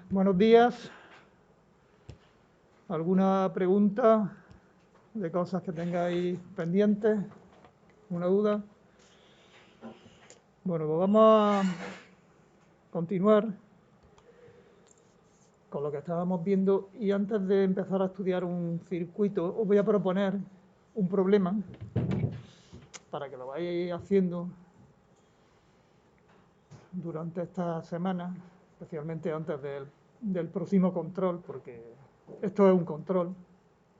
Buenos días. ¿Alguna pregunta de cosas que tengáis pendientes? ¿Una duda? Bueno, pues vamos a continuar con lo que estábamos viendo y antes de empezar a estudiar un circuito os voy a proponer un problema para que lo vayáis haciendo durante esta semana, especialmente antes del próximo control, porque esto es un control,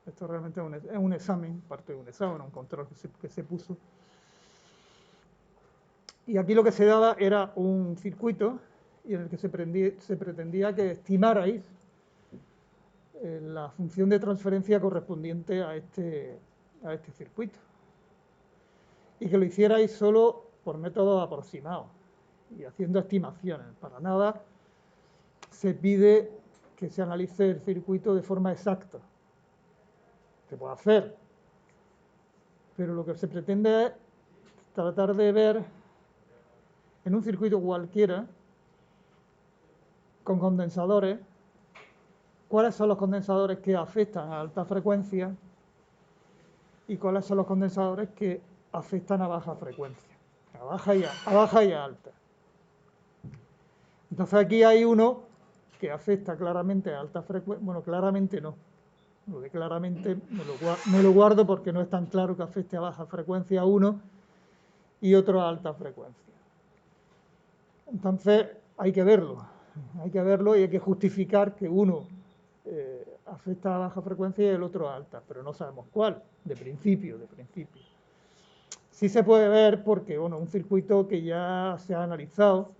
esto realmente es un examen, parte de un examen, un control que se puso. Y aquí lo que se daba era un circuito y en el que se pretendía que estimarais la función de transferencia correspondiente a este circuito. Y que lo hicierais solo por métodos aproximados y haciendo estimaciones. Para nada se pide que se analice el circuito de forma exacta. Se puede hacer, pero lo que se pretende es tratar de ver en un circuito cualquiera con condensadores cuáles son los condensadores que afectan a alta frecuencia y cuáles son los condensadores que afectan a baja frecuencia, a baja y a alta. Entonces aquí hay uno que afecta claramente a alta frecuencia, bueno, claramente no, lo de claramente me lo guardo porque no es tan claro que afecte a baja frecuencia uno y otro a alta frecuencia. Entonces hay que verlo y hay que justificar que uno afecta a baja frecuencia y el otro a alta, pero no sabemos cuál, de principio. Sí se puede ver porque, bueno, un circuito que ya se ha analizado,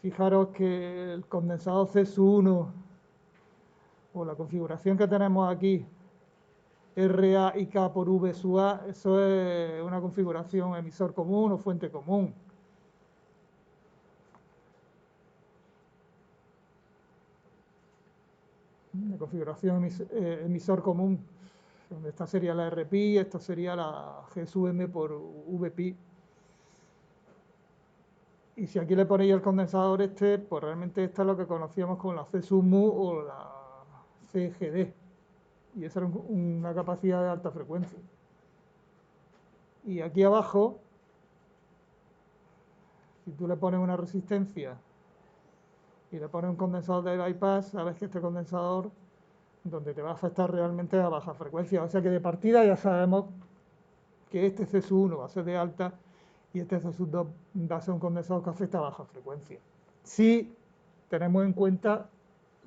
fijaros que el condensador CSU1 o la configuración que tenemos aquí, RA y K por V sub A, eso es una configuración emisor común o fuente común. Una configuración emisor común, donde esta sería la RPi, esta sería la G sub M por VPi. Y si aquí le ponéis el condensador este, pues realmente esta es lo que conocíamos como la C sub mu o la CGD. Y esa era una capacidad de alta frecuencia. Y aquí abajo, si tú le pones una resistencia y le pones un condensador de bypass, sabes que este condensador donde te va a afectar realmente a baja frecuencia. O sea que de partida ya sabemos que este C sub 1 va a ser de alta y este C sub 2 va a ser un condensador que afecta a baja frecuencia. Si tenemos en cuenta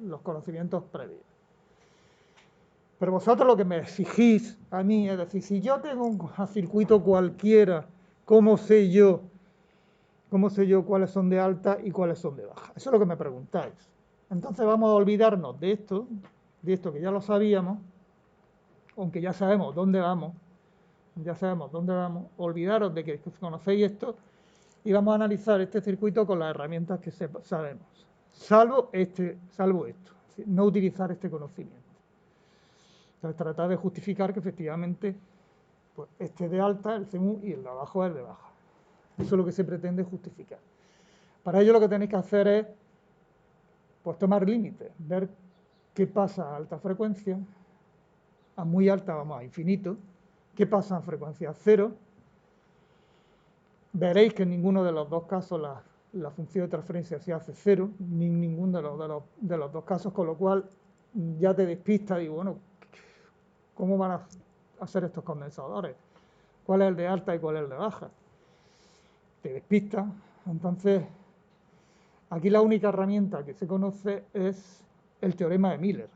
los conocimientos previos. Pero vosotros lo que me exigís a mí es decir, si yo tengo un circuito cualquiera, ¿cómo sé yo cuáles son de alta y cuáles son de baja? Eso es lo que me preguntáis. Entonces vamos a olvidarnos de esto que ya lo sabíamos, aunque ya sabemos dónde vamos, olvidaros de que conocéis esto y vamos a analizar este circuito con las herramientas que sabemos, salvo esto, no utilizar este conocimiento. Entonces tratar de justificar que efectivamente pues, este de alta, el CMU, y el de abajo es el de baja. Eso es lo que se pretende justificar. Para ello lo que tenéis que hacer es pues, tomar límites, ver qué pasa a alta frecuencia, a muy alta vamos a infinito, qué pasa a frecuencia cero. Veréis que en ninguno de los dos casos la función de transferencia se hace cero, ni en ninguno de los dos casos, con lo cual ya te despista y bueno, ¿cómo van a hacer estos condensadores? ¿Cuál es el de alta y cuál es el de baja? Te despista. Entonces, aquí la única herramienta que se conoce es el teorema de Miller.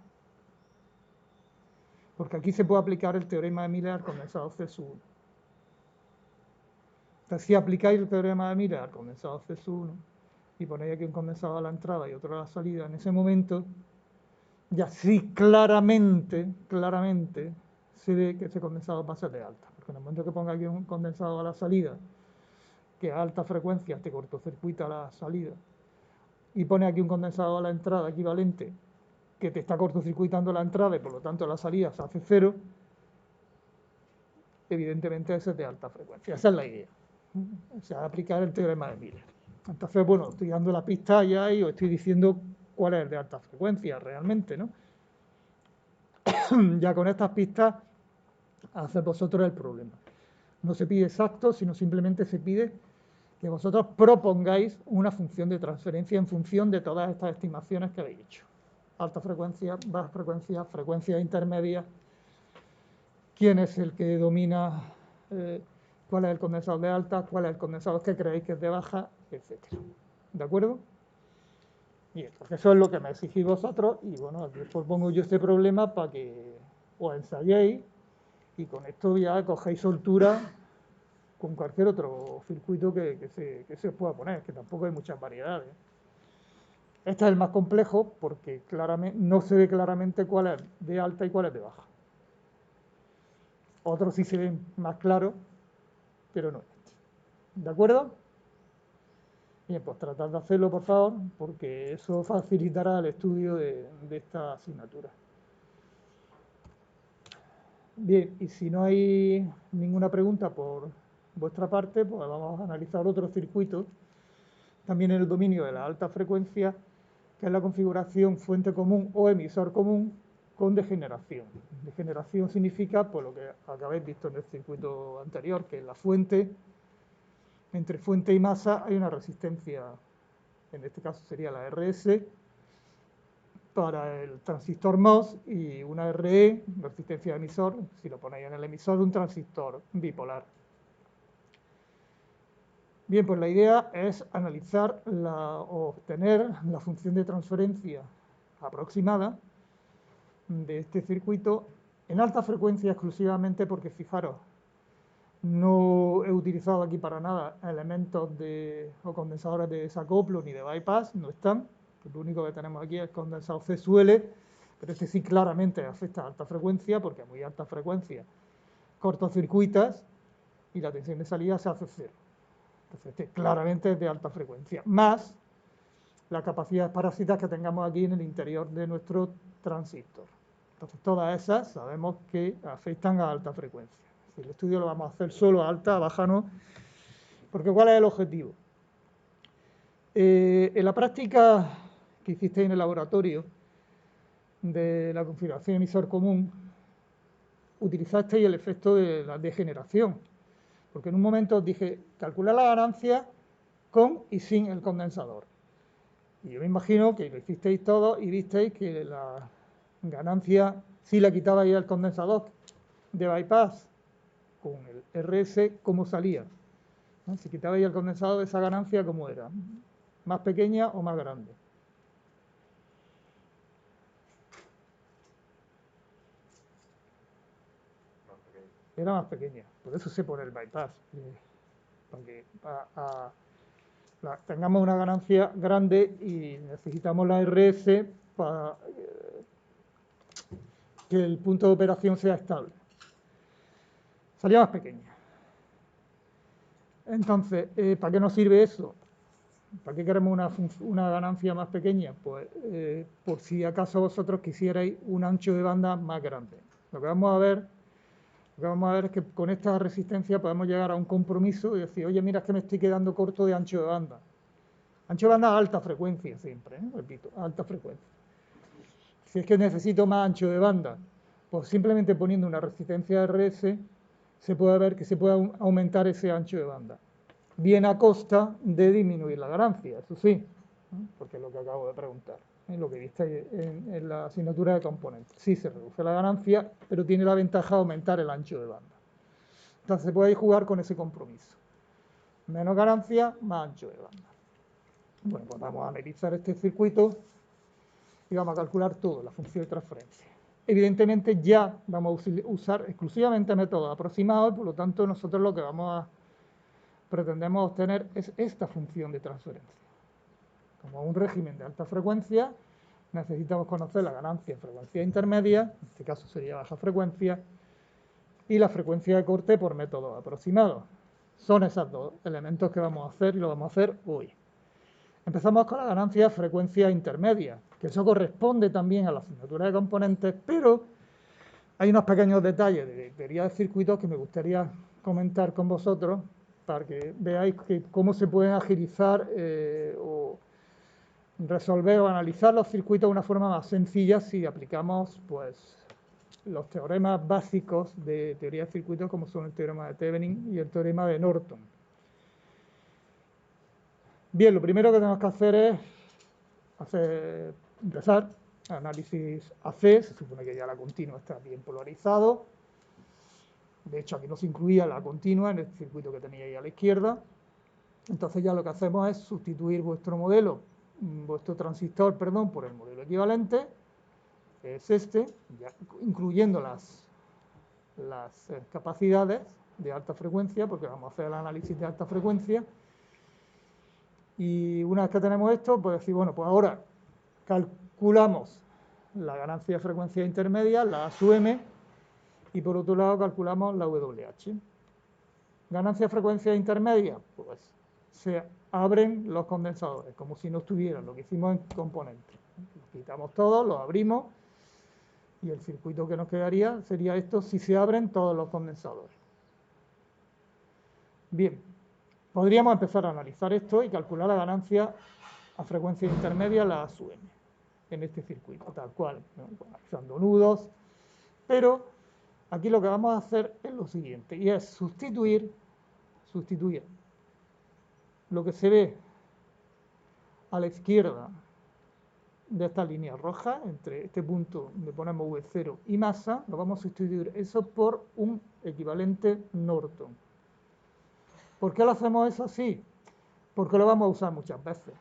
Porque aquí se puede aplicar el teorema de Miller al condensador CSU1. Entonces, si aplicáis el teorema de Miller al condensador CSU1 y ponéis aquí un condensador a la entrada y otro a la salida, en ese momento ya sí claramente se ve que ese condensador va a ser de alta. Porque en el momento que ponga aquí un condensador a la salida, que a alta frecuencia te cortocircuita la salida, y pone aquí un condensador a la entrada equivalente, que te está cortocircuitando la entrada y por lo tanto la salida se hace cero, evidentemente ese es de alta frecuencia. Esa es la idea. O sea, aplicar el teorema de Miller. Entonces, bueno, estoy dando la pista ya y os estoy diciendo cuál es el de alta frecuencia realmente, ¿no? Ya con estas pistas haced vosotros el problema. No se pide exacto, sino simplemente se pide que vosotros propongáis una función de transferencia en función de todas estas estimaciones que habéis hecho. Alta frecuencia, baja frecuencia, frecuencia intermedia, quién es el que domina, cuál es el condensador de alta, cuál es el condensador que creéis que es de baja, etc. ¿De acuerdo? Bien, pues eso es lo que me exigís vosotros y bueno, aquí os pongo yo este problema para que os ensayéis y con esto ya cogéis soltura con cualquier otro circuito que se os pueda poner, que tampoco hay muchas variedades. Este es el más complejo porque claramente, no se ve claramente cuál es de alta y cuál es de baja. Otros sí se ven más claros, pero no este. ¿De acuerdo? Bien, pues tratad de hacerlo, por favor, porque eso facilitará el estudio de esta asignatura. Bien, y si no hay ninguna pregunta por vuestra parte, pues vamos a analizar otro circuito, también en el dominio de la alta frecuencia, que es la configuración fuente común o emisor común con degeneración. Degeneración significa, pues lo que habéis visto en el circuito anterior, que en la fuente, entre fuente y masa hay una resistencia, en este caso sería la RS, para el transistor MOS y una RE, resistencia de emisor, si lo ponéis en el emisor de un transistor bipolar. Bien, pues la idea es analizar o obtener la función de transferencia aproximada de este circuito en alta frecuencia exclusivamente porque, fijaros, no he utilizado aquí para nada elementos o condensadores de desacoplo ni de bypass, no están. Lo único que tenemos aquí es condensado C-suele, pero este sí claramente afecta a alta frecuencia porque a muy alta frecuencia cortocircuitas y la tensión de salida se hace cero. Entonces este claramente es de alta frecuencia, más la capacidad de parásitas que tengamos aquí en el interior de nuestro transistor. Entonces todas esas sabemos que afectan a alta frecuencia. El estudio lo vamos a hacer solo a alta, a baja no, porque ¿cuál es el objetivo? En la práctica que hicisteis en el laboratorio de la configuración emisor común, utilizasteis el efecto de la degeneración, porque en un momento os dije, calcular la ganancia con y sin el condensador. Y yo me imagino que lo hicisteis todo y visteis que la ganancia, si la quitabais al condensador de bypass con el RS, ¿cómo salía? ¿No? Si quitabais el condensador, esa ganancia, ¿cómo era? ¿Más pequeña o más grande? Era más pequeña, por eso se pone el bypass, para que tengamos una ganancia grande y necesitamos la RS para que el punto de operación sea estable. Salía más pequeña. Entonces, ¿para qué nos sirve eso? ¿Para qué queremos una ganancia más pequeña? Pues por si acaso vosotros quisierais un ancho de banda más grande. Lo que vamos a ver es que con esta resistencia podemos llegar a un compromiso y decir, oye, mira, es que me estoy quedando corto de ancho de banda. Ancho de banda a alta frecuencia siempre, repito, a alta frecuencia. Si es que necesito más ancho de banda, pues simplemente poniendo una resistencia RS se puede ver que se puede aumentar ese ancho de banda. Bien a costa de disminuir la ganancia, eso sí, porque es lo que acabo de preguntar, lo que viste en la asignatura de componentes. Sí se reduce la ganancia, pero tiene la ventaja de aumentar el ancho de banda. Entonces se puede jugar con ese compromiso. Menos ganancia, más ancho de banda. Bueno, pues vamos a analizar este circuito y vamos a calcular todo, la función de transferencia. Evidentemente ya vamos a usar exclusivamente métodos aproximados, por lo tanto nosotros lo que pretendemos obtener es esta función de transferencia. Como un régimen de alta frecuencia, necesitamos conocer la ganancia en frecuencia intermedia, en este caso sería baja frecuencia, y la frecuencia de corte por métodos aproximados. Son esos dos elementos que vamos a hacer y lo vamos a hacer hoy. Empezamos con la ganancia frecuencia intermedia, que eso corresponde también a la asignatura de componentes, pero hay unos pequeños detalles de teoría de circuitos que me gustaría comentar con vosotros para que veáis cómo se pueden agilizar o resolver o analizar los circuitos de una forma más sencilla si aplicamos pues los teoremas básicos de teoría de circuitos, como son el teorema de Thevenin y el teorema de Norton. Bien, lo primero que tenemos que hacer es empezar análisis AC. Se supone que ya la continua está bien polarizado. De hecho, aquí no se incluía la continua en el circuito que tenéis ahí a la izquierda. Entonces ya lo que hacemos es sustituir vuestro transistor, perdón, por el modelo equivalente, que es este, ya incluyendo las capacidades de alta frecuencia, porque vamos a hacer el análisis de alta frecuencia. Y una vez que tenemos esto, pues decir, bueno, pues ahora calculamos la ganancia de frecuencia intermedia, la A sub m, y por otro lado calculamos la WH. Ganancia de frecuencia intermedia, pues se abren los condensadores, como si no estuvieran, lo que hicimos en componentes. Los quitamos todos, los abrimos, y el circuito que nos quedaría sería esto si se abren todos los condensadores. Bien, podríamos empezar a analizar esto y calcular la ganancia a frecuencia intermedia, la A sub m, en este circuito, tal cual, ¿no? Analizando nudos, pero aquí lo que vamos a hacer es lo siguiente, y es sustituir lo que se ve a la izquierda de esta línea roja, entre este punto donde ponemos V0 y masa, lo vamos a sustituir eso por un equivalente Norton. ¿Por qué lo hacemos eso así? Porque lo vamos a usar muchas veces.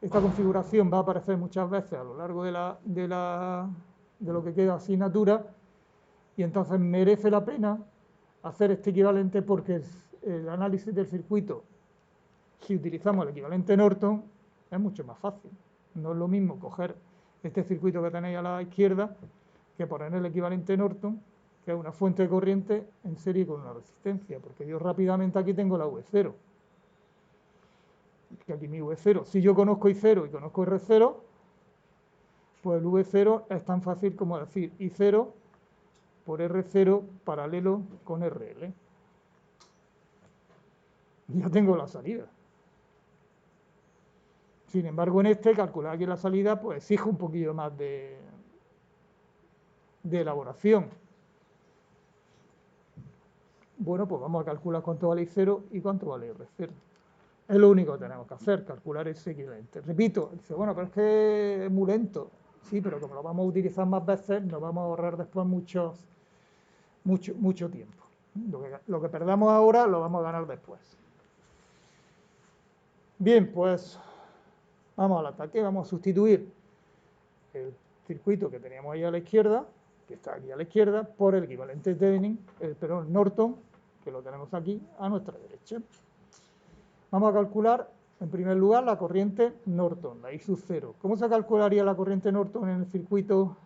Esta configuración va a aparecer muchas veces a lo largo de lo que queda asignatura, y entonces merece la pena hacer este equivalente porque el análisis del circuito, si utilizamos el equivalente Norton, es mucho más fácil. No es lo mismo coger este circuito que tenéis a la izquierda que poner el equivalente Norton, que es una fuente de corriente en serie con una resistencia, porque yo rápidamente aquí tengo la V0. Que aquí mi V0, si yo conozco I0 y conozco R0, pues el V0 es tan fácil como decir I0 por R0 paralelo con RL. Ya tengo la salida. Sin embargo, en este, calcular aquí la salida, pues exige un poquillo más de elaboración. Bueno, pues vamos a calcular cuánto vale I0 y cuánto vale R0. Es lo único que tenemos que hacer, calcular ese equivalente. Repito, dice, bueno, pero es que es muy lento. Sí, pero como lo vamos a utilizar más veces, nos vamos a ahorrar después mucho tiempo. Lo que perdamos ahora lo vamos a ganar después. Bien, pues vamos al ataque, vamos a sustituir el circuito que teníamos ahí a la izquierda, que está aquí a la izquierda, por el equivalente Thevenin, perdón, Norton, que lo tenemos aquí a nuestra derecha. Vamos a calcular, en primer lugar, la corriente Norton, la I sub 0. ¿Cómo se calcularía la corriente Norton en el circuito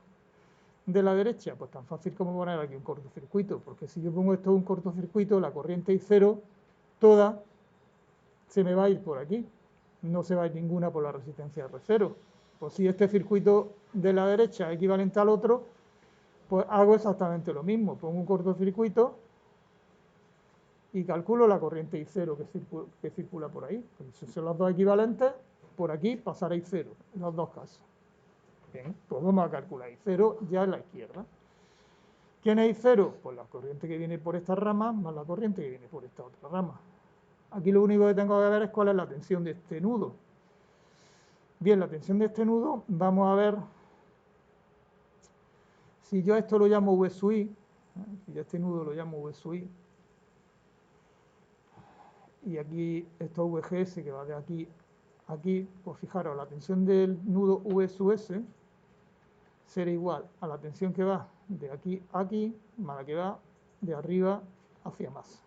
de la derecha? Pues tan fácil como poner aquí un cortocircuito, porque si yo pongo esto en un cortocircuito, la corriente I0 toda se me va a ir por aquí, no se va a ir ninguna por la resistencia R0. Pues si este circuito de la derecha es equivalente al otro, pues hago exactamente lo mismo, pongo un cortocircuito y calculo la corriente I0 que circula por ahí. Pues si son los dos equivalentes, por aquí pasará I0, en los dos casos. Bien, pues vamos a calcular I0 ya en la izquierda. ¿Quién es I0? Pues la corriente que viene por esta rama más la corriente que viene por esta otra rama. Aquí lo único que tengo que ver es cuál es la tensión de este nudo. Bien, la tensión de este nudo, vamos a ver, si yo a esto lo llamo V sub I, si yo a este nudo lo llamo V sub I, y aquí esto es VGS que va de aquí a aquí, pues fijaros, la tensión del nudo V sub S será igual a la tensión que va de aquí a aquí, más la que va de arriba hacia más.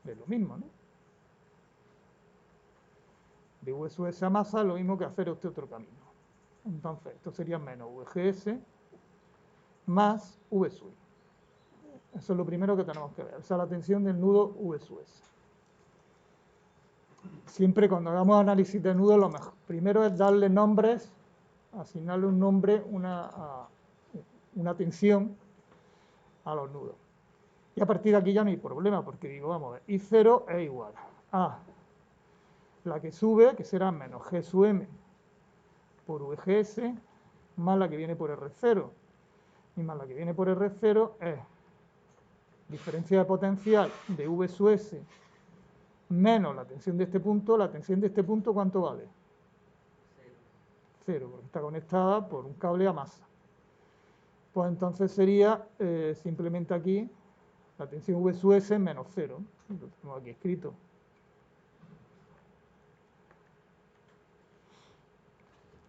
Es lo mismo, ¿no? De V sub S a masa, lo mismo que hacer este otro camino. Entonces, esto sería menos VGS más V sub I. Eso es lo primero que tenemos que ver. Esa es la tensión del nudo V sub S. Siempre cuando hagamos análisis de nudos, lo mejor primero es darle nombres, asignarle un nombre, una tensión a los nudos. Y a partir de aquí ya no hay problema, porque digo, vamos a ver, I0 es igual a la que sube, que será menos G sub M por VGS, más la que viene por R0. Y más la que viene por R0 es diferencia de potencial de V sub S menos la tensión de este punto. La tensión de este punto, ¿cuánto vale? Cero, porque está conectada por un cable a masa. Pues entonces sería simplemente aquí la tensión V sub S menos 0. Lo tengo aquí escrito.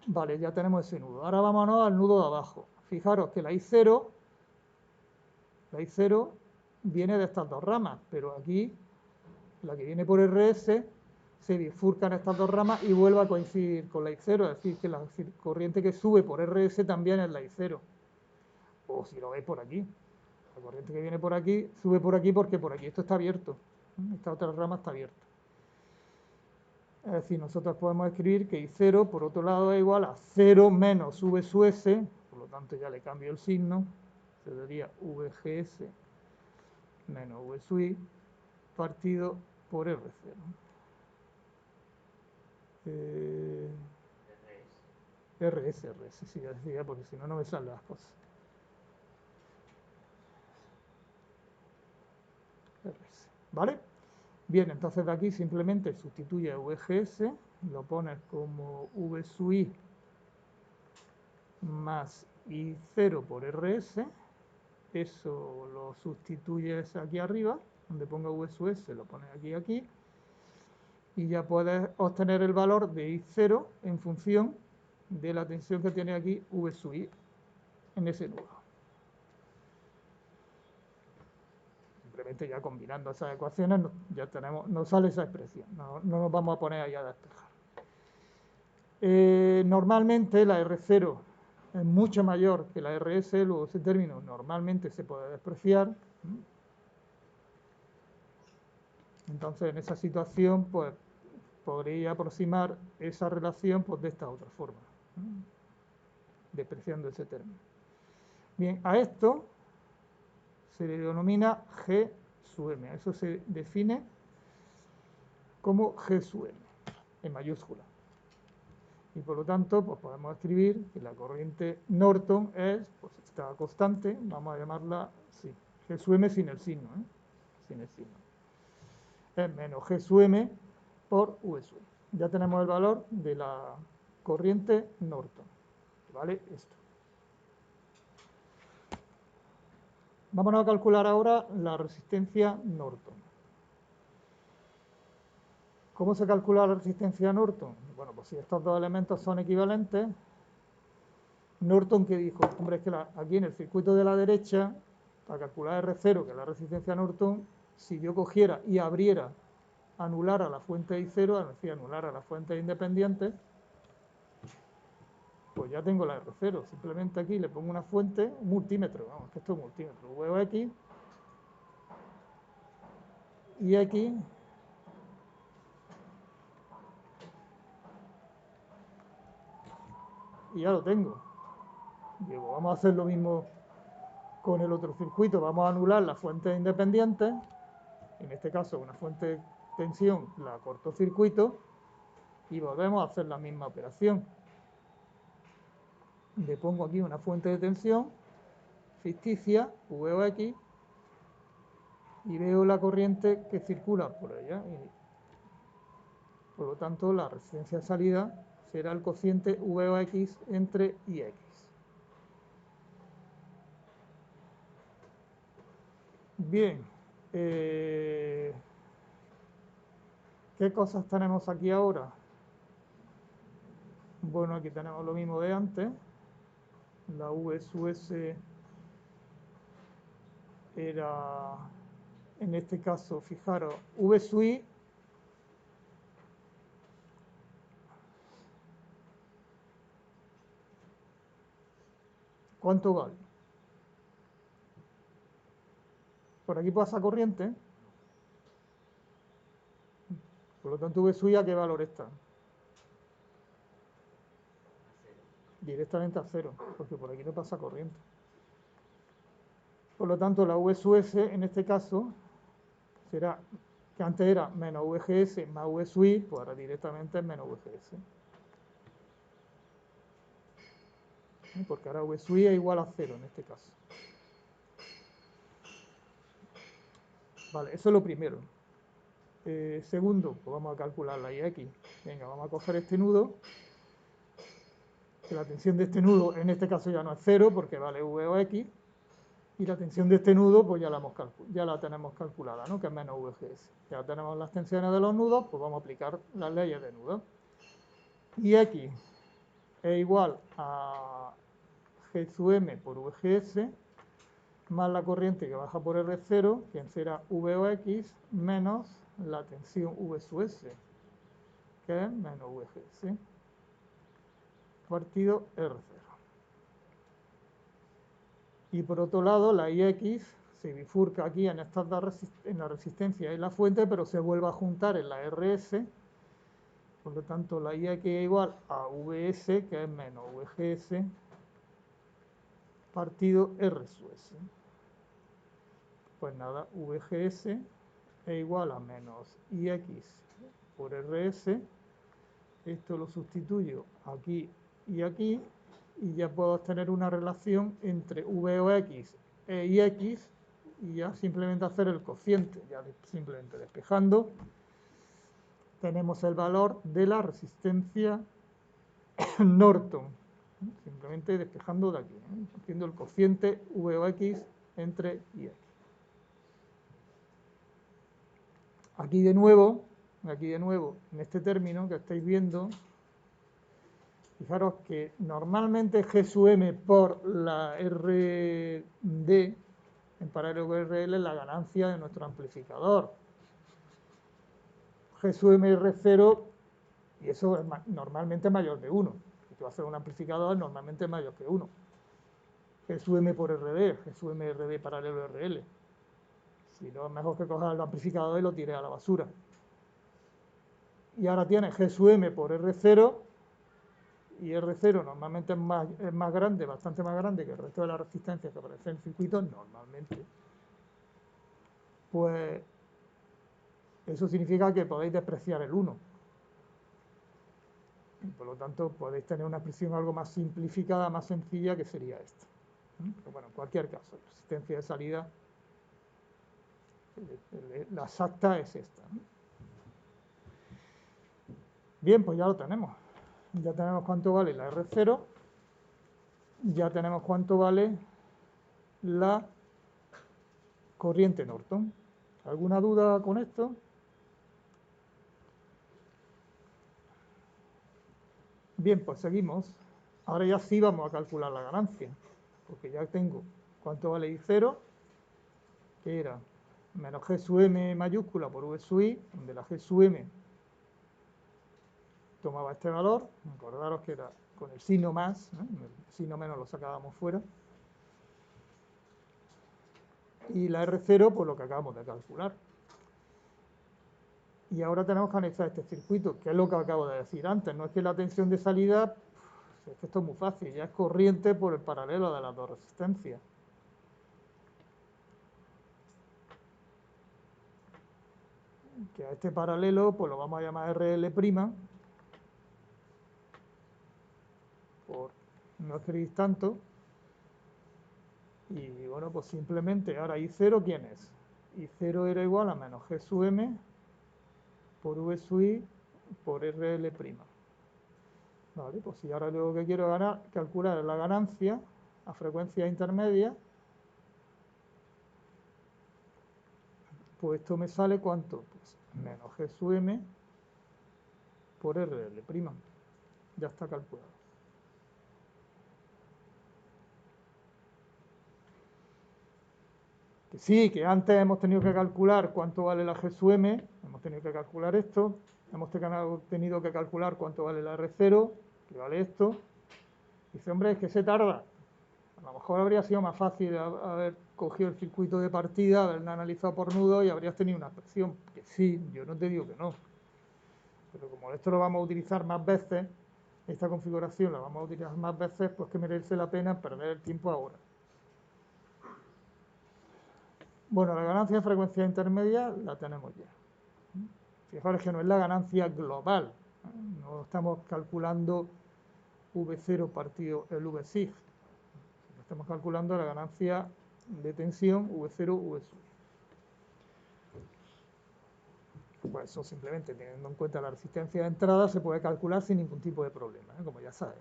Vale, ya tenemos ese nudo. Ahora vámonos al nudo de abajo. Fijaros que la I0 viene de estas dos ramas, pero aquí la que viene por RS se bifurcan estas dos ramas y vuelve a coincidir con la I0, es decir, que la corriente que sube por RS también es la I0. O si lo veis por aquí, la corriente que viene por aquí sube por aquí porque por aquí esto está abierto, esta otra rama está abierta. Es decir, nosotros podemos escribir que I0 por otro lado es igual a 0 menos V sub S, por lo tanto ya le cambio el signo, se daría VGS menos V sub I partido por R0. RS, sí, ya decía, porque si no, no me salen las cosas. RS, ¿vale? Bien, entonces de aquí simplemente sustituye VGS, lo pones como V sub I más I0 por RS, eso lo sustituyes aquí arriba, donde ponga V sub S, lo pones aquí, y ya puedes obtener el valor de I0 en función de la tensión que tiene aquí V sub I en ese nudo. Simplemente ya combinando esas ecuaciones ya tenemos, nos sale esa expresión, no nos vamos a poner ahí a despejar. Normalmente la R0 es mucho mayor que la RS, luego ese término normalmente se puede despreciar. Entonces en esa situación pues podría aproximar esa relación pues, de esta otra forma, despreciando ese término. Bien, a esto se le denomina G sub M, eso se define como G sub M, en mayúscula. Y por lo tanto, pues podemos escribir que la corriente Norton es pues, esta constante, vamos a llamarla así, G sub M sin el signo, sin el signo. Es menos G sub M por V sub. Ya tenemos el valor de la corriente Norton, ¿vale? Esto. Vámonos a calcular ahora la resistencia Norton. ¿Cómo se calcula la resistencia Norton? Bueno, pues si estos dos elementos son equivalentes, Norton, ¿qué dijo? Hombre, es que aquí en el circuito de la derecha, para calcular R0, que es la resistencia Norton, si yo cogiera y abriera, anulara la fuente de I0, es decir, anulara la fuente independiente, pues ya tengo la R0. Simplemente aquí le pongo una fuente, un multímetro, vamos, que esto es un multímetro, huevo X, y X, y ya lo tengo. Digo, vamos a hacer lo mismo con el otro circuito, vamos a anular las fuentes independientes, en este caso una fuente de tensión la cortocircuito, y volvemos a hacer la misma operación. Le pongo aquí una fuente de tensión ficticia, VOX, y veo la corriente que circula por ella. Y, por lo tanto, la resistencia de salida será el cociente VOX entre IX. Bien, ¿qué cosas tenemos aquí ahora? Bueno, aquí tenemos lo mismo de antes. La V sub S era, en este caso, fijaros, V sub I ¿cuánto vale? Por aquí pasa corriente, por lo tanto V sub I, ¿a qué valor está? Directamente a cero, porque por aquí no pasa corriente. Por lo tanto, la V sub S en este caso será, que antes era menos VGS más V sub I, pues ahora directamente es menos VGS. Porque ahora V sub I es igual a 0 en este caso. Vale, eso es lo primero. Segundo, pues vamos a calcular la IX. Venga, vamos a coger este nudo, que la tensión de este nudo en este caso ya no es 0 porque vale V o X, y la tensión de este nudo pues ya la tenemos calculada, ¿no? Que es menos VGS. Ya tenemos las tensiones de los nudos, pues vamos a aplicar las leyes de nudos. Y X es igual a G sub M por VGS más la corriente que baja por R0, que será V o X, menos la tensión V sub S, que es menos VGS, partido R0. Y por otro lado, la IX se bifurca aquí en la resistencia y la fuente, pero se vuelve a juntar en la RS. Por lo tanto, la IX es igual a VS, que es menos VGS, partido R sub S. Pues nada, VGS es igual a menos IX por RS. Esto lo sustituyo aquí y aquí, y ya puedo obtener una relación entre V o X e IX, y ya simplemente hacer el cociente, ya simplemente despejando, tenemos el valor de la resistencia Norton, simplemente despejando de aquí, haciendo el cociente V o X entre IX. Aquí de nuevo, en este término que estáis viendo, fijaros que normalmente G sub M por la RD en paralelo con RL es la ganancia de nuestro amplificador. G sub M R0, y eso es normalmente mayor de 1. Si tú haces un amplificador, normalmente es mayor que 1. G sub M por RD, G sub M RD paralelo a RL. Si no, es mejor que cojas el amplificador y lo tires a la basura. Y ahora tienes G sub M por R0, y R0 normalmente es más grande, bastante más grande que el resto de las resistencias que aparecen en circuitos normalmente. Pues eso significa que podéis despreciar el 1. Y por lo tanto, podéis tener una expresión algo más simplificada, más sencilla, que sería esta. Pero bueno, en cualquier caso, la resistencia de salida, la exacta es esta. Bien, pues ya lo tenemos. Ya tenemos cuánto vale la R0, ya tenemos cuánto vale la corriente Norton. ¿Alguna duda con esto? Bien, pues seguimos. Ahora ya sí vamos a calcular la ganancia, porque ya tengo cuánto vale I0, que era menos G sub M mayúscula por V sub I, donde la G sub M tomaba este valor. Acordaros que era con el signo más, el signo menos lo sacábamos fuera. Y la R0, pues lo que acabamos de calcular. Y ahora tenemos que anexar este circuito, que es lo que acabo de decir antes. No es que la tensión de salida, es que esto es muy fácil, ya es corriente por el paralelo de las dos resistencias. Que a este paralelo pues lo vamos a llamar RL', por no escribir tanto. Y bueno, pues simplemente ahora I0, ¿quién es? I0 era igual a menos G sub M por V sub I por RL'. Vale, pues si ahora lo que quiero calcular es la ganancia a frecuencia intermedia, pues esto me sale ¿cuánto? Pues menos G sub M por RL'. Ya está calculado. Que sí, que antes hemos tenido que calcular cuánto vale la G sub M, hemos tenido que calcular esto, hemos tenido que calcular cuánto vale la R0, que vale esto. Dice, hombre, es que se tarda. A lo mejor habría sido más fácil haber cogido el circuito de partida, haberlo analizado por nudo y habrías tenido una expresión. Que sí, yo no te digo que no. Pero como esto lo vamos a utilizar más veces, esta configuración la vamos a utilizar más veces, pues que merece la pena perder el tiempo ahora. Bueno, la ganancia de frecuencia intermedia la tenemos ya. Fijaros que no es la ganancia global, no estamos calculando V0 partido el VSIG, estamos calculando la ganancia de tensión V0, VSUI. Pues eso simplemente teniendo en cuenta la resistencia de entrada se puede calcular sin ningún tipo de problema, como ya sabéis.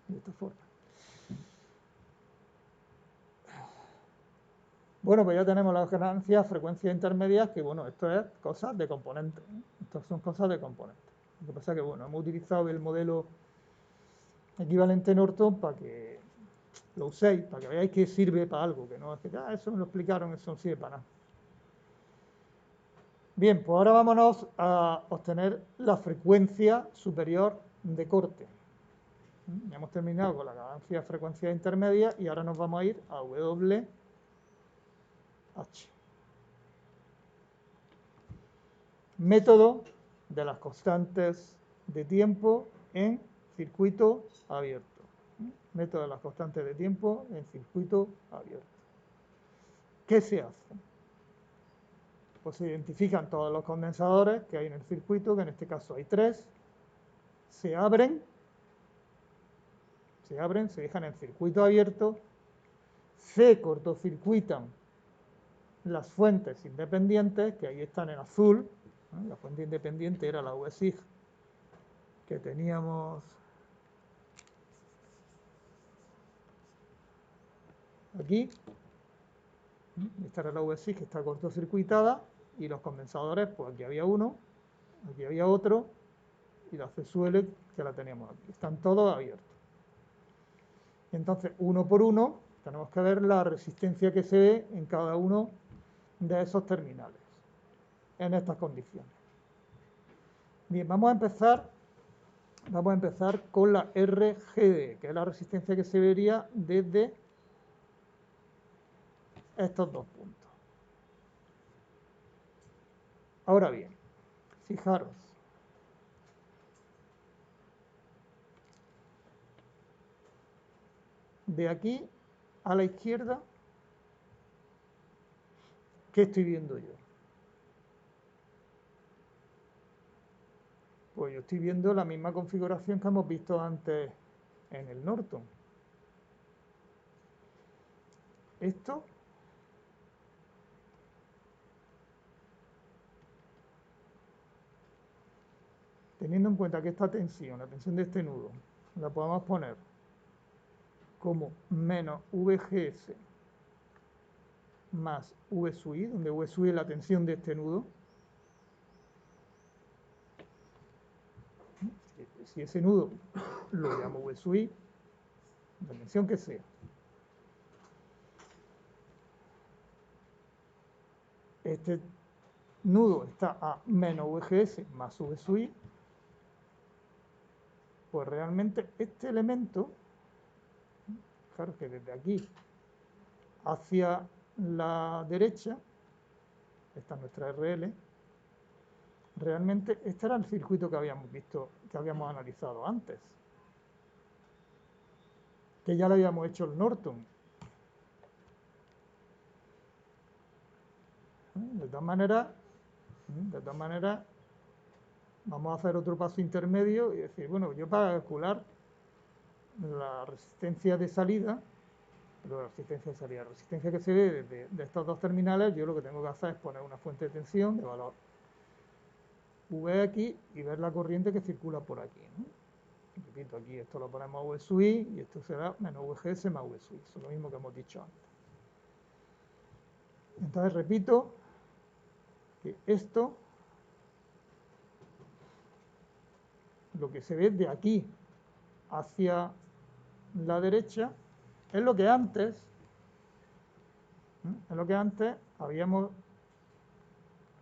De esta forma. Bueno, pues ya tenemos las ganancias, frecuencias intermedias, que bueno, esto es cosas de componentes. Estas son cosas de componentes. Lo que pasa es que bueno, hemos utilizado el modelo equivalente Norton para que lo uséis, para que veáis que sirve para algo, que no es que eso me lo explicaron, eso no sirve para nada. Bien, pues ahora vámonos a obtener la frecuencia superior de corte. Ya hemos terminado con la ganancia de frecuencia intermedia y ahora nos vamos a ir a WH. Método de las constantes de tiempo en circuito abierto. Método de las constantes de tiempo en circuito abierto. ¿Qué se hace? Pues se identifican todos los condensadores que hay en el circuito, que en este caso hay 3, se abren, se dejan en circuito abierto, se cortocircuitan las fuentes independientes, que ahí están en azul, ¿no? La fuente independiente era la VSIG que teníamos aquí, esta era la VSIG que está cortocircuitada, y los condensadores, pues aquí había uno, aquí había otro, y la CSUL que la teníamos aquí, están todos abiertos. Entonces, uno por uno, tenemos que ver la resistencia que se ve en cada uno de esos terminales, en estas condiciones. Bien, vamos a empezar con la RGD, que es la resistencia que se vería desde estos dos puntos. Ahora bien, fijaros, de aquí a la izquierda, ¿qué estoy viendo yo? Pues yo estoy viendo la misma configuración que hemos visto antes en el Norton. Esto teniendo en cuenta que esta tensión, la tensión de este nudo, la podemos poner como menos VGS más V sub I, donde V sub I es la tensión de este nudo. Si ese nudo lo llamo V sub I, la tensión que sea. Este nudo está a menos VGS más V sub I, pues realmente este elemento, claro que desde aquí hacia la derecha, esta es nuestra RL, realmente este era el circuito que habíamos visto, que habíamos analizado antes, que ya lo habíamos hecho el Norton. De todas maneras, vamos a hacer otro paso intermedio y decir, bueno, yo para calcular la resistencia de salida, la resistencia que se ve de estos dos terminales, yo lo que tengo que hacer es poner una fuente de tensión de valor V aquí y ver la corriente que circula por aquí, ¿no? Repito, aquí esto lo ponemos a V sub I y esto será menos VGS más V sub I, eso es lo mismo que hemos dicho antes. Entonces repito que esto, lo que se ve de aquí hacia la derecha, es lo que antes habíamos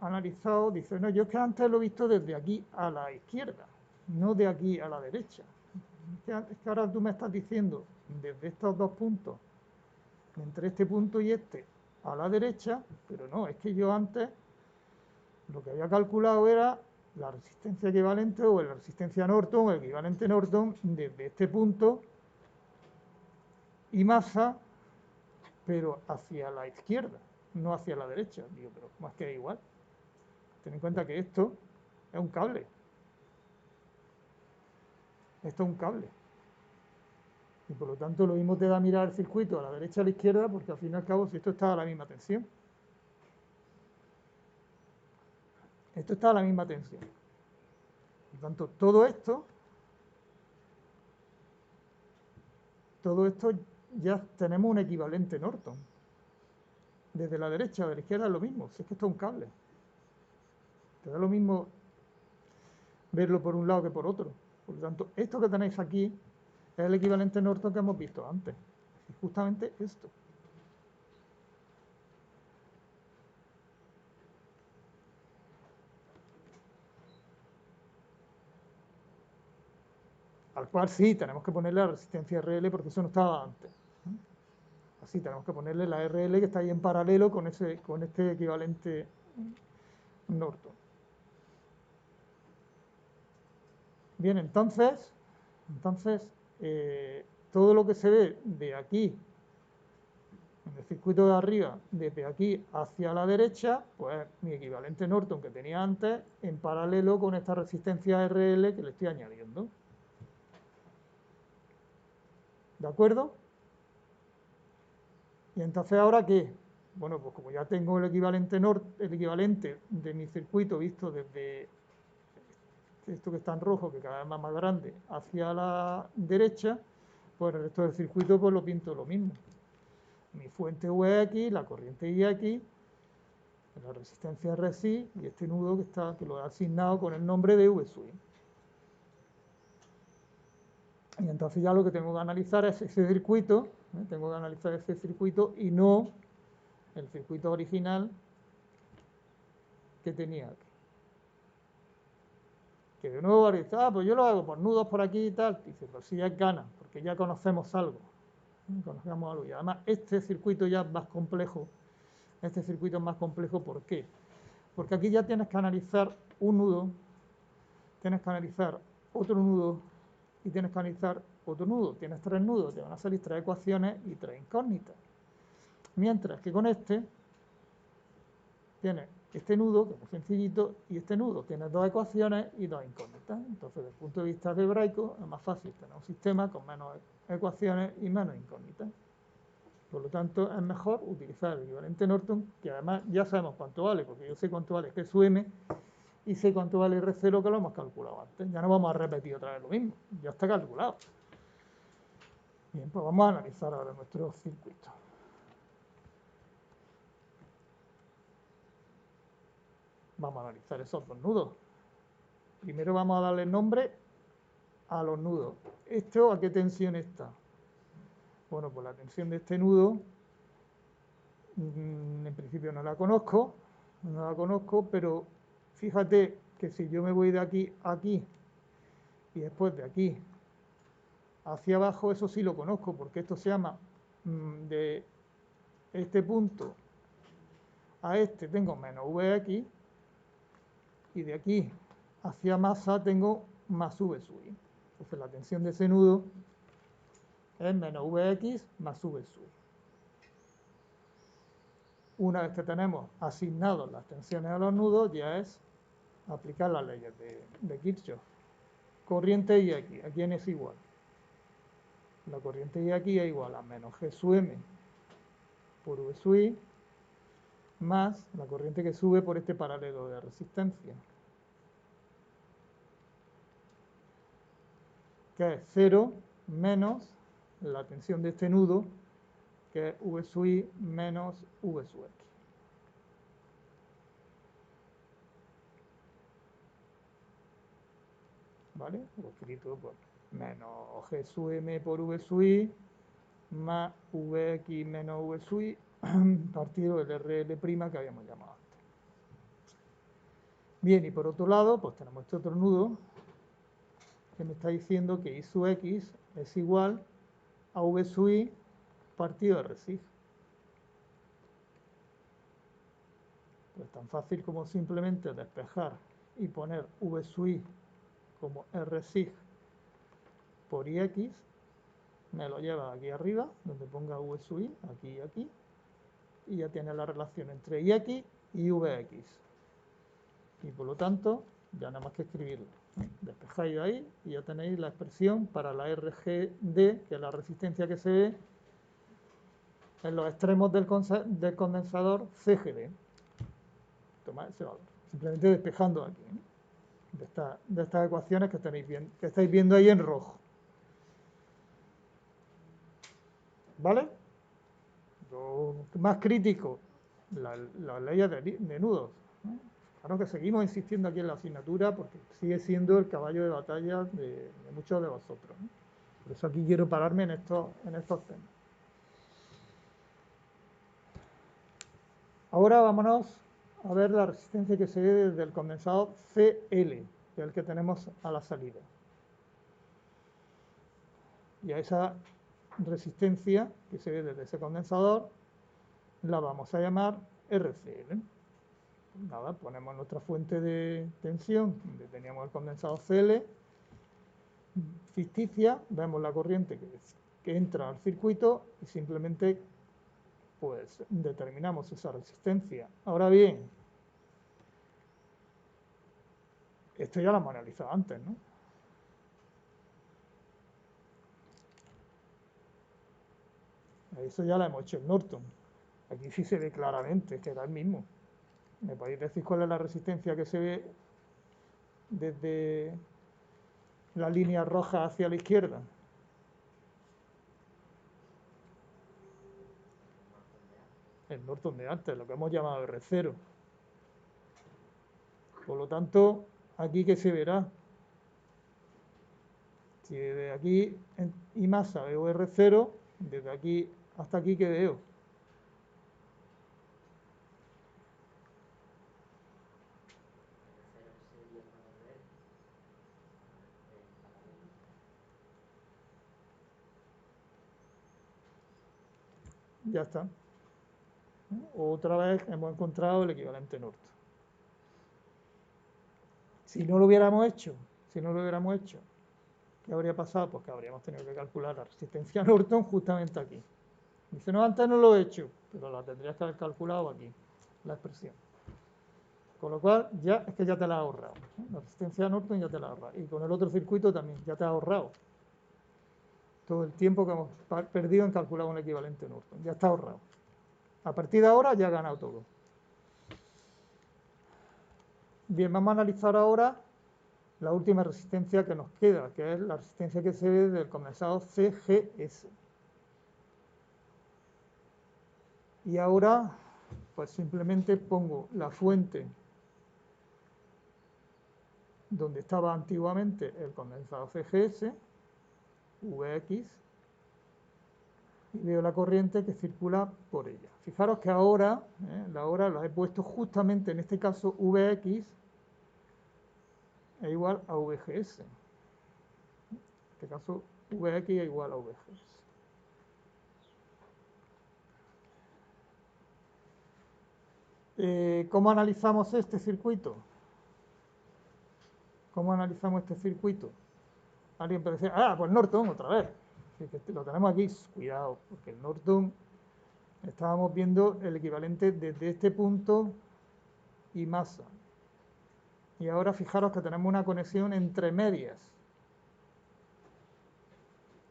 analizado. Dice, no, yo es que antes lo he visto desde aquí a la izquierda, no de aquí a la derecha. Es que ahora tú me estás diciendo desde estos dos puntos, entre este punto y este, a la derecha, pero no, es que yo antes lo que había calculado era la resistencia equivalente o la resistencia Norton, o el equivalente Norton, desde este punto y masa, pero hacia la izquierda, no hacia la derecha. Digo, pero más que da igual. Ten en cuenta que esto es un cable. Esto es un cable. Y por lo tanto lo mismo te da mirar el circuito a la derecha o a la izquierda, porque al fin y al cabo si esto está a la misma tensión. Esto está a la misma tensión. Por lo tanto, todo esto ya tenemos un equivalente Norton. Desde la derecha o de la izquierda es lo mismo, si es que esto es un cable. Te da lo mismo verlo por un lado que por otro. Por lo tanto, esto que tenéis aquí es el equivalente Norton que hemos visto antes. Y justamente esto. Al cual sí, tenemos que ponerle la resistencia RL porque eso no estaba antes. Así, tenemos que ponerle la RL que está ahí en paralelo con este equivalente Norton. Bien, entonces todo lo que se ve de aquí, en el circuito de arriba, desde aquí hacia la derecha, pues mi equivalente Norton que tenía antes, en paralelo con esta resistencia RL que le estoy añadiendo. ¿De acuerdo? Y entonces, ¿ahora qué? Bueno, pues como ya tengo el equivalente de mi circuito visto desde esto que está en rojo, que cada vez más grande, hacia la derecha, pues el resto del circuito pues lo pinto lo mismo. Mi fuente UX, la corriente IX, la resistencia RSI y este nudo que lo he asignado con el nombre de VSWING. Y entonces ya lo que tengo que analizar es ese circuito, tengo que analizar ese circuito y no el circuito original que tenía aquí. Que de nuevo dice, pues yo lo hago por nudos por aquí y tal. Dice, pues si ya es gana, porque ya conocemos algo. Conocemos algo. Y además este circuito ya es más complejo. Este circuito es más complejo, ¿por qué? Porque aquí ya tienes que analizar un nudo, tienes que analizar otro nudo y tienes que analizar otro nudo. Tienes 3 nudos, te van a salir 3 ecuaciones y 3 incógnitas. Mientras que con este tienes este nudo, que es muy sencillito, y este nudo tiene 2 ecuaciones y 2 incógnitas. Entonces, desde el punto de vista algebraico, es más fácil tener un sistema con menos ecuaciones y menos incógnitas. Por lo tanto, es mejor utilizar el equivalente Norton, que además ya sabemos cuánto vale, porque yo sé cuánto vale G sub M y sé cuánto vale R0, que lo hemos calculado antes. Ya no vamos a repetir otra vez lo mismo, ya está calculado. Bien, pues vamos a analizar ahora nuestro circuito. Vamos a analizar esos 2 nudos. Primero vamos a darle nombre a los nudos. ¿Esto a qué tensión está? Bueno, pues la tensión de este nudo, en principio no la conozco, pero fíjate que si yo me voy de aquí a aquí y después de aquí hacia abajo, eso sí lo conozco, porque esto se llama de este punto a este tengo menos Vx y de aquí hacia masa tengo más V sub I. Entonces la tensión de ese nudo es menos Vx más V sub I. Una vez que tenemos asignados las tensiones a los nudos, ya es aplicar las leyes de Kirchhoff. Corriente I aquí, ¿a quién es igual? La corriente I aquí es igual a menos G sub M por V sub I más la corriente que sube por este paralelo de resistencia, que es 0 menos la tensión de este nudo, que es V sub I menos V sub X. ¿Vale? Lo escrito por menos G sub M por V sub I más Vx menos V sub I partido del RL' que habíamos llamado antes. Bien, y por otro lado, pues tenemos este otro nudo que me está diciendo que I sub X es igual a V sub I partido de resist. Pues tan fácil como simplemente despejar y poner v sub i como rsig por ix, me lo lleva aquí arriba, donde ponga v sub i, aquí y aquí, y ya tiene la relación entre ix y vx. Y por lo tanto, ya nada más que escribirlo. Despejáis ahí y ya tenéis la expresión para la RGD, que es la resistencia que se ve en los extremos del condensador CGD. Tomad ese valor. Simplemente despejando aquí, de estas ecuaciones que estáis viendo ahí en rojo. ¿Vale? Lo más crítico, las leyes de nudos. Claro que seguimos insistiendo aquí en la asignatura porque sigue siendo el caballo de batalla de muchos de vosotros. Por eso aquí quiero pararme en estos temas. Ahora vámonos a ver la resistencia que se ve desde el condensador CL, que es el que tenemos a la salida. Y a esa resistencia que se ve desde ese condensador la vamos a llamar RCL. Nada, ponemos nuestra fuente de tensión, donde teníamos el condensador CL, ficticia, vemos la corriente que entra al circuito y simplemente pues determinamos esa resistencia. Ahora bien, esto ya lo hemos analizado antes, ¿no? Eso ya lo hemos hecho en Norton. Aquí sí se ve claramente que era el mismo. ¿Me podéis decir cuál es la resistencia que se ve desde la línea roja hacia la izquierda? El Norton de antes, lo que hemos llamado R0. Por lo tanto, aquí ¿qué se verá? Si desde aquí y masa veo R0, desde aquí hasta aquí ¿qué veo? Ya está. Otra vez hemos encontrado el equivalente Norton. Si no lo hubiéramos hecho, ¿qué habría pasado? Pues que habríamos tenido que calcular la resistencia Norton justamente aquí. Dice, no, antes no lo he hecho, pero la tendrías que haber calculado aquí, la expresión. Con lo cual, ya es que ya te la has ahorrado. La resistencia Norton ya te la has ahorrado. Y con el otro circuito también, ya te has ahorrado todo el tiempo que hemos perdido en calcular un equivalente Norton. Ya está ahorrado. A partir de ahora ya ha ganado todo. Bien, vamos a analizar ahora la última resistencia que nos queda, que es la resistencia que se ve del condensador CGS. Y ahora, pues simplemente pongo la fuente donde estaba antiguamente el condensador CGS, Vx, y veo la corriente que circula por ella. Fijaros que ahora, la hora la he puesto justamente en este caso Vx es igual a Vgs. En este caso Vx es igual a Vgs. ¿Cómo analizamos este circuito? ¿Cómo analizamos este circuito? Alguien puede decir, pues Norton otra vez. Lo tenemos aquí, cuidado, porque el Norton estábamos viendo el equivalente desde este punto y masa. Y ahora fijaros que tenemos una conexión entre medias.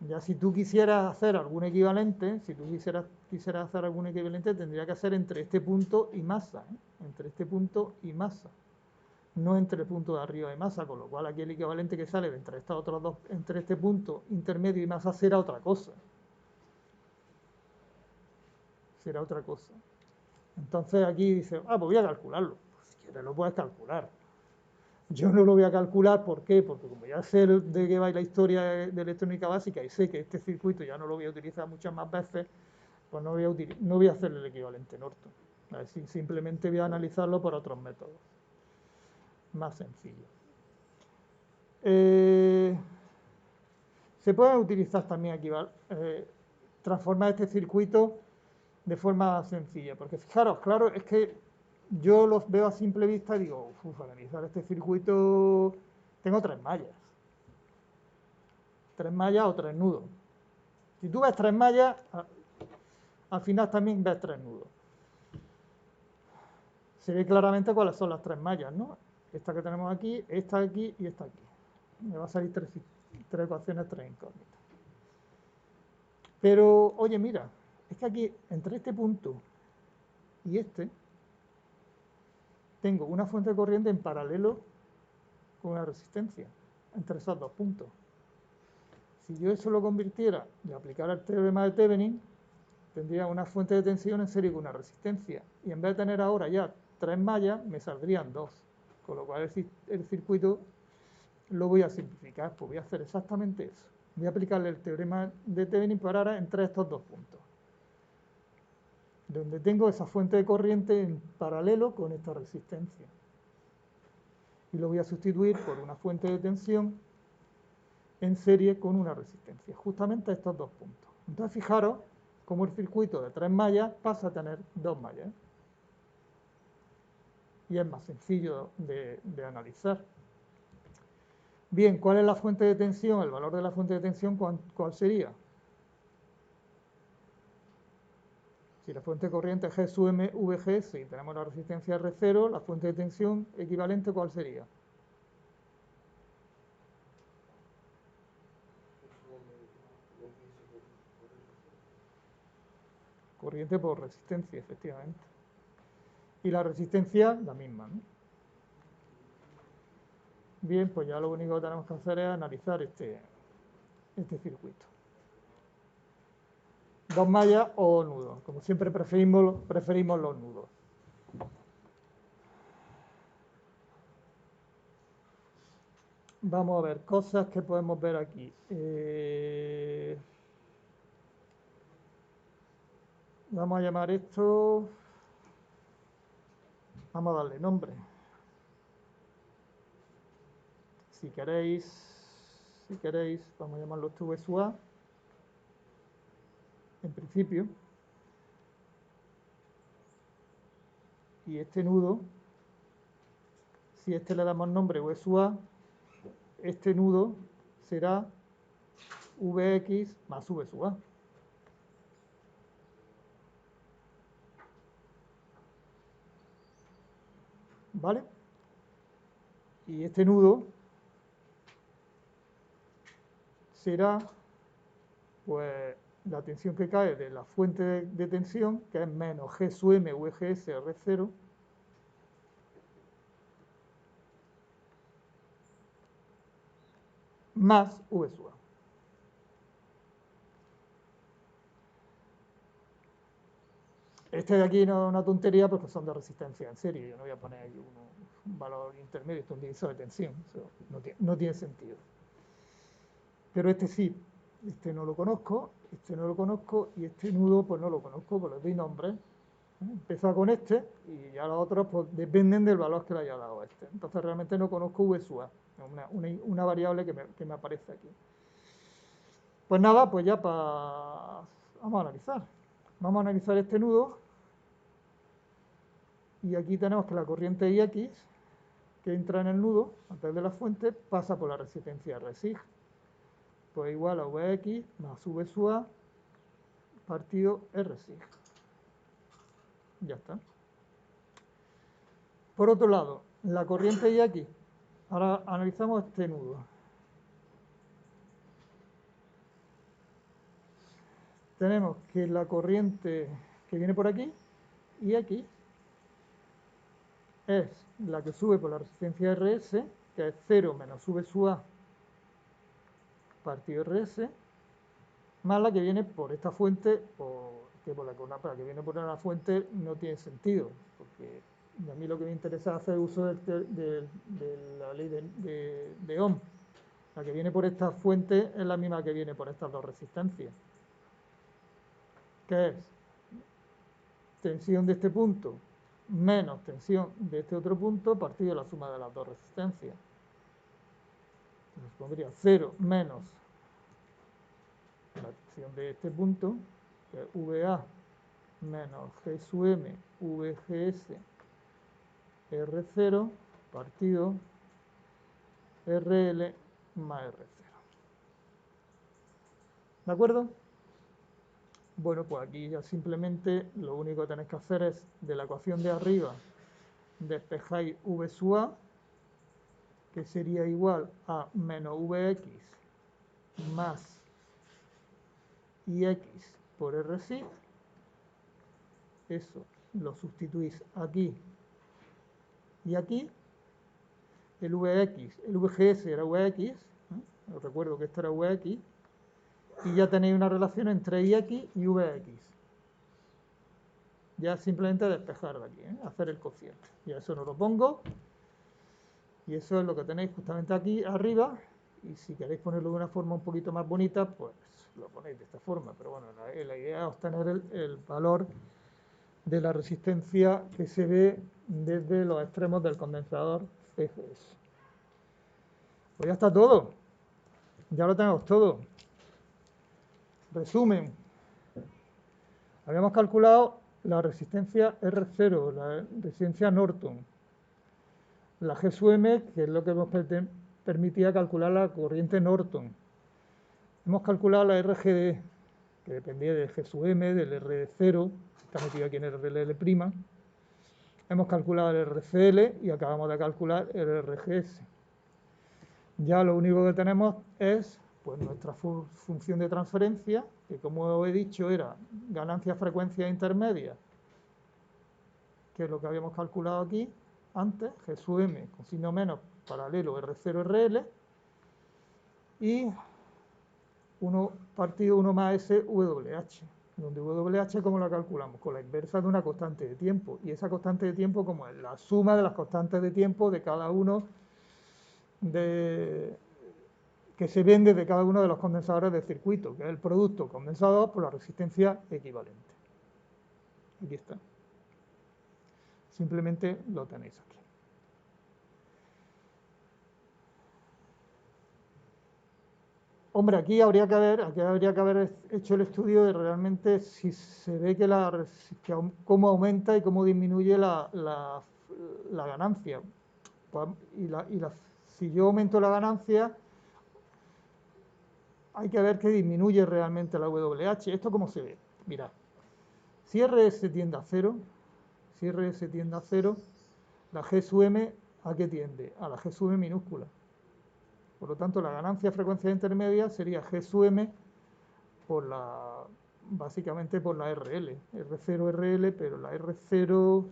Ya si tú quisieras hacer algún equivalente, tendría que hacer entre este punto y masa, entre este punto y masa, no entre el punto de arriba y masa, con lo cual aquí el equivalente que sale entre estos otros dos, entre este punto intermedio y masa será otra cosa. Entonces aquí dice, pues voy a calcularlo. Pues si quieres lo puedes calcular. Yo no lo voy a calcular, ¿por qué? Porque como ya sé de qué va la historia de electrónica básica y sé que este circuito ya no lo voy a utilizar muchas más veces, pues no voy a hacer el equivalente Norton. Simplemente voy a analizarlo por otros métodos más sencillos. Se puede utilizar también transformar este circuito de forma sencilla, porque fijaros, claro, es que yo los veo a simple vista y digo, analizar este circuito, tengo tres mallas. Tres mallas o tres nudos. Si tú ves tres mallas, al final también ves tres nudos. Se ve claramente cuáles son las tres mallas, ¿no? Esta que tenemos aquí y esta aquí. Me va a salir tres ecuaciones, tres incógnitas. Pero, oye, mira, es que aquí, entre este punto y este, tengo una fuente de corriente en paralelo con una resistencia entre esos dos puntos. Si yo eso lo convirtiera y aplicara el teorema de Thevenin, tendría una fuente de tensión en serie con una resistencia. Y en vez de tener ahora ya tres mallas, me saldrían dos. Con lo cual el circuito lo voy a simplificar. Pues voy a hacer exactamente eso. Voy a aplicarle el teorema de Thevenin para ahora entre estos dos puntos, donde tengo esa fuente de corriente en paralelo con esta resistencia. Y lo voy a sustituir por una fuente de tensión en serie con una resistencia, justamente a estos dos puntos. Entonces fijaros cómo el circuito de tres mallas pasa a tener dos mallas. Y es más sencillo de analizar. Bien, ¿cuál es la fuente de tensión? El valor de la fuente de tensión, ¿cuál sería? Si la fuente de corriente es G sub M VGS y tenemos la resistencia R0, la fuente de tensión equivalente, ¿cuál sería? Corriente por resistencia, efectivamente. Y la resistencia, la misma, ¿no? Bien, pues ya lo único que tenemos que hacer es analizar este circuito. Dos mallas o nudos. Como siempre preferimos los nudos. Vamos a ver, cosas que podemos ver aquí. Vamos a llamar esto... Vamos a darle nombre. Si queréis, vamos a llamarlo V sub A, en principio. Y este nudo, si este le damos nombre V sub A, este nudo será Vx más V sub A. ¿Vale? Y este nudo será, pues, la tensión que cae de la fuente de tensión, que es menos G sub M VGS R0, más V sub A. Este de aquí no es una tontería porque son de resistencia en serie. Yo no voy a poner ahí un valor intermedio, esto es un divisor de tensión. Eso no tiene sentido. Pero este sí, este no lo conozco y este nudo pues no lo conozco, pues le doy nombre. Empezó con este y ya los otros pues dependen del valor que le haya dado a este. Entonces realmente no conozco V sub A, una variable que me aparece aquí. Pues nada, pues ya vamos a analizar. Vamos a analizar este nudo y aquí tenemos que la corriente IX que entra en el nudo antes de la fuente pasa por la resistencia Rsig, pues igual a Vx más V sub A partido Rsig. Ya está. Por otro lado, la corriente IX. Ahora analizamos este nudo. Tenemos que la corriente que viene por aquí, IX, es la que sube por la resistencia RS, que es 0 menos V sub A partido RS, más la que viene por esta fuente, que que viene por una fuente no tiene sentido, porque a mí lo que me interesa es hacer uso de la ley de Ohm. La que viene por esta fuente es la misma que viene por estas dos resistencias, que es tensión de este punto menos tensión de este otro punto partido de la suma de las dos resistencias. Entonces pondría 0 menos la tensión de este punto, que es VA menos G sub M VGS R0 partido RL más R0. ¿De acuerdo? Bueno, pues aquí ya simplemente lo único que tenéis que hacer es de la ecuación de arriba despejáis v sub a, que sería igual a menos vx más ix por rc. Eso lo sustituís aquí y aquí. El vx, el vgs era vx, os recuerdo que esto era vx, y ya tenéis una relación entre ix y vx. Ya simplemente despejar de aquí, hacer el cociente. Y eso no lo pongo. Y eso es lo que tenéis justamente aquí arriba. Y si queréis ponerlo de una forma un poquito más bonita, pues lo ponéis de esta forma. Pero bueno, la idea es obtener el valor de la resistencia que se ve desde los extremos del condensador CFS. Pues ya está todo. Ya lo tenemos todo. Resumen. Habíamos calculado la resistencia R0, la resistencia Norton. La G sub M, que es lo que nos permitía calcular la corriente Norton. Hemos calculado la RGD, que dependía del G sub M, del R0, está metido aquí en el RL'. Hemos calculado el RCL y acabamos de calcular el RGS. Ya lo único que tenemos es pues, nuestra función de transferencia, que como he dicho era ganancia frecuencia intermedia, que es lo que habíamos calculado aquí antes, G sub M con signo menos paralelo R0RL, y 1 partido 1 más S WH, donde WH ¿cómo la calculamos? Con la inversa de una constante de tiempo. Y esa constante de tiempo, ¿cómo es? La suma de las constantes de tiempo de cada uno que se vende de cada uno de los condensadores del circuito, que es el producto condensador por la resistencia equivalente. Aquí está. Simplemente lo tenéis aquí. Hombre, aquí habría que haber hecho el estudio de realmente si se ve que cómo aumenta y cómo disminuye la ganancia. Si yo aumento la ganancia, hay que ver que disminuye realmente la WH. ¿Esto cómo se ve? Mirad, si RS tiende a cero, la G sub M, ¿a qué tiende? A la G sub M minúscula. Por lo tanto, la ganancia de frecuencia intermedia sería G sub M básicamente por la RL, R0 RL, pero la R0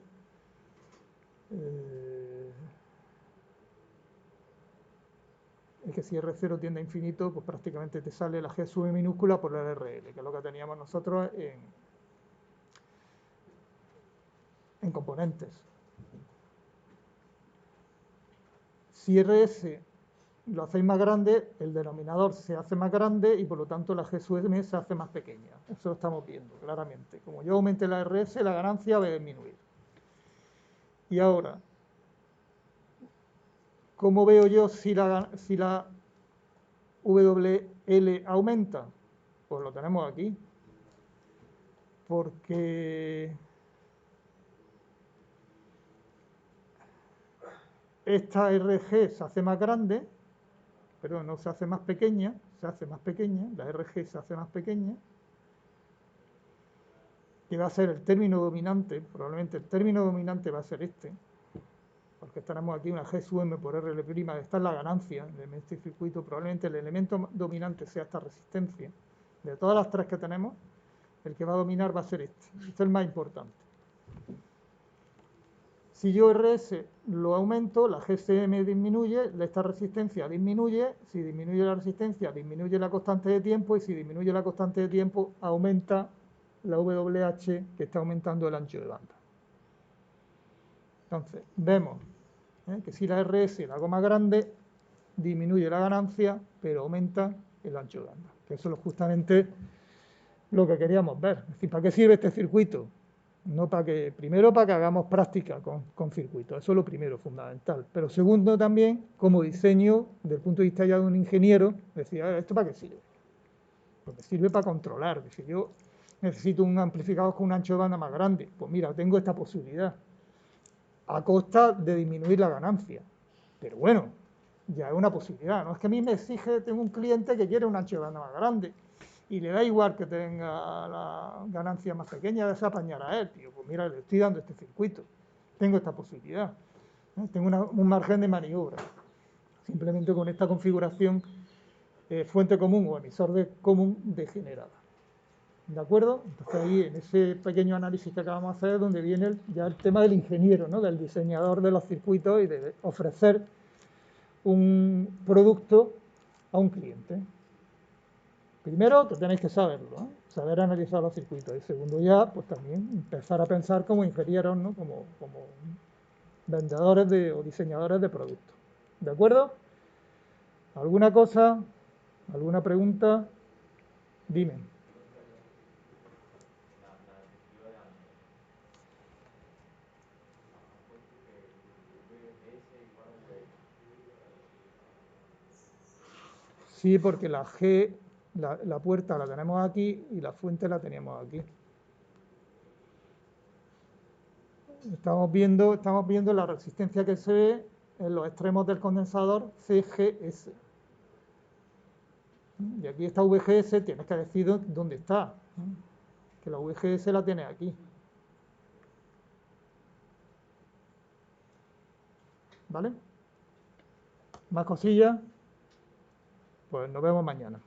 es que si R0 tiende a infinito, pues prácticamente te sale la G sub M minúscula por la RL, que es lo que teníamos nosotros en componentes. Si RS lo hacéis más grande, el denominador se hace más grande y por lo tanto la G sub M se hace más pequeña. Eso lo estamos viendo claramente. Como yo aumente la RS, la ganancia va a disminuir. Y ahora, ¿cómo veo yo si la WL aumenta? Pues lo tenemos aquí. Porque esta RG se hace más grande, pero no se hace más pequeña, la RG se hace más pequeña, que va a ser el término dominante, probablemente el término dominante va a ser este, porque tenemos aquí una G sub M por RL', esta es la ganancia de este circuito, probablemente el elemento dominante sea esta resistencia. De todas las tres que tenemos, el que va a dominar va a ser este es el más importante. Si yo RS lo aumento, la GSM disminuye, esta resistencia disminuye, si disminuye la resistencia, disminuye la constante de tiempo, y si disminuye la constante de tiempo, aumenta la WH, que está aumentando el ancho de banda. Entonces, vemos que si la RS la hago más grande, disminuye la ganancia, pero aumenta el ancho de banda. Que eso es justamente lo que queríamos ver. Es decir, ¿para qué sirve este circuito? No primero para que hagamos práctica con circuitos, eso es lo primero, fundamental. Pero segundo también, como diseño, desde el punto de vista ya de un ingeniero, decir, ¿esto para qué sirve? Porque sirve para controlar. Si yo necesito un amplificador con un ancho de banda más grande, pues mira, tengo esta posibilidad. a costa de disminuir la ganancia. Pero bueno, ya es una posibilidad. No es que a mí me exige, tengo un cliente que quiere un ancho de banda más grande y le da igual que tenga la ganancia más pequeña, de esa apañar a él, tío. Pues mira, le estoy dando este circuito, tengo esta posibilidad, ¿eh? Tengo un margen de maniobra. Simplemente con esta configuración fuente común o emisor de común degenerada. ¿De acuerdo? Entonces ahí en ese pequeño análisis que acabamos de hacer es donde viene ya el tema del ingeniero, ¿no? Del diseñador de los circuitos y de ofrecer un producto a un cliente. Primero, que tenéis que saberlo, ¿eh? Saber analizar los circuitos. Y segundo ya, pues también empezar a pensar como ingenieros, ¿no? Como vendedores o diseñadores de productos. ¿De acuerdo? ¿Alguna cosa? ¿Alguna pregunta? Dime. Sí, porque la G, la puerta la tenemos aquí y la fuente la teníamos aquí. Estamos viendo la resistencia que se ve en los extremos del condensador CGS. Y aquí está VGS, tienes que decir dónde está. Que la VGS la tienes aquí. ¿Vale? ¿Más cosillas? Pues nos vemos mañana.